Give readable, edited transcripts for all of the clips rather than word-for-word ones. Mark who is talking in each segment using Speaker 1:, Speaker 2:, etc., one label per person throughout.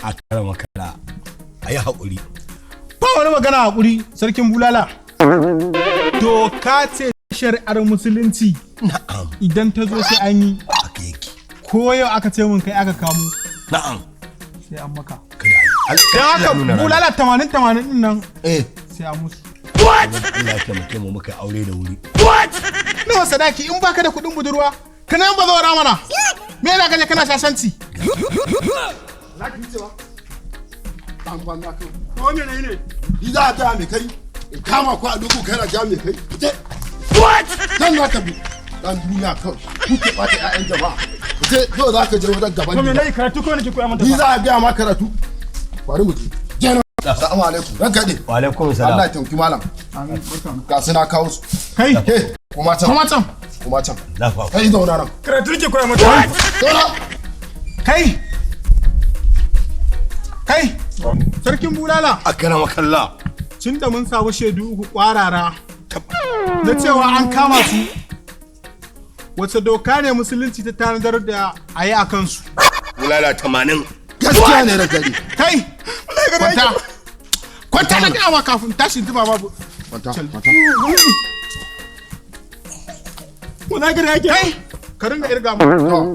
Speaker 1: a kara makala a yi haƙuri.
Speaker 2: Ba wani magana haƙuri sarkin bulala. Doka ce shari'ar musulunci.
Speaker 1: Na'am.
Speaker 2: Idan ta zo sai an yi.
Speaker 1: Haka yake.
Speaker 2: Ko yau aka ce mun kai aka kamo.
Speaker 1: Na'am.
Speaker 2: Sai an maka.
Speaker 1: Da
Speaker 2: haka bulala 80 din nan. Sai an musu.
Speaker 1: What? Allah ya taimake mu muka aure da wuri.
Speaker 2: What? Nawa sadaki in baka da kuɗin budurwa? Kana ba zo mana. Me yana gaje kana shashanci?
Speaker 3: Zaki cewa dan kwana kai.
Speaker 2: Ko me ne?
Speaker 3: Ni za ta me kai? In kama ku a duku kai na ja me kai? Fite. What? Dan na ka bi. Dan duniya kawai. Kuke bata ƴaƴan jama'a. Fite yau za ka je wajen gaban.
Speaker 2: Ko me nayi karatu ko nake koya mata?
Speaker 3: Ni za a ga ma karatu. Bari mu je. Assalamu alaikum. Ranka ne.
Speaker 1: Wa alaikum salam.
Speaker 3: Allah ya tauki malam. Ga suna kawo su.
Speaker 2: Kai.
Speaker 3: Kuma can.
Speaker 2: Kuma can.
Speaker 3: Kuma can.
Speaker 1: Lafa.
Speaker 3: Kai zauna nan.
Speaker 2: Karatu nake koya mata.
Speaker 3: Zauna.
Speaker 2: Kai. Kai. Sarkin bulala.
Speaker 1: A kara makalla.
Speaker 2: Tun da mun samu shaidu uku kwarara na cewa an kama su. Wace doka ne musulunci ta tanadar da a yi a kansu?
Speaker 1: Bulala 80.
Speaker 3: Gaskiya ne ragari.
Speaker 2: Kai. Kwanta. Kwanta na gama kafin tashin tuba babu.
Speaker 3: Kwanta.
Speaker 2: Wala gari yake. Kai. Ka ringa irga mu.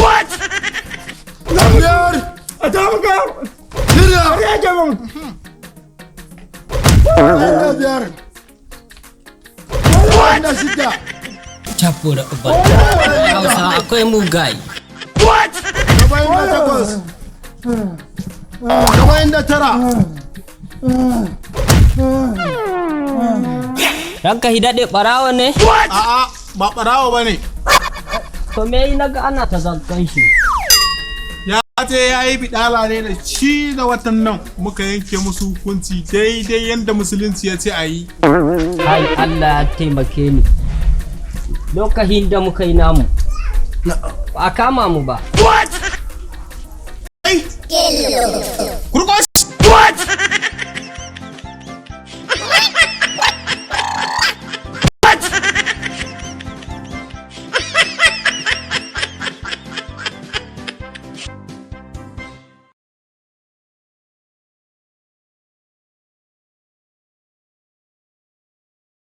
Speaker 3: What? Lamiyar!
Speaker 2: A ta muka!
Speaker 3: Shirya!
Speaker 2: Ya ke mun!
Speaker 3: Lamiyar! Wanda shida!
Speaker 4: Chapo da uban. Hausa akwai mugaye.
Speaker 3: What? Gabayin da takwas! Gabayin da tara!
Speaker 4: Ranka hidaɗe ɓarawo ne?
Speaker 2: A'a, ba ɓarawo ba ne.
Speaker 4: To me yi naga ana ta zankan shi?
Speaker 2: Ya ce ya yi bidala ne da ci da watan nan muka yanke musu hukunci daidai yadda musulunci ya ce a yi.
Speaker 4: Hai Allah ya taimake ni. Lokacin da muka yi namu. Ba a kama mu ba.
Speaker 2: What?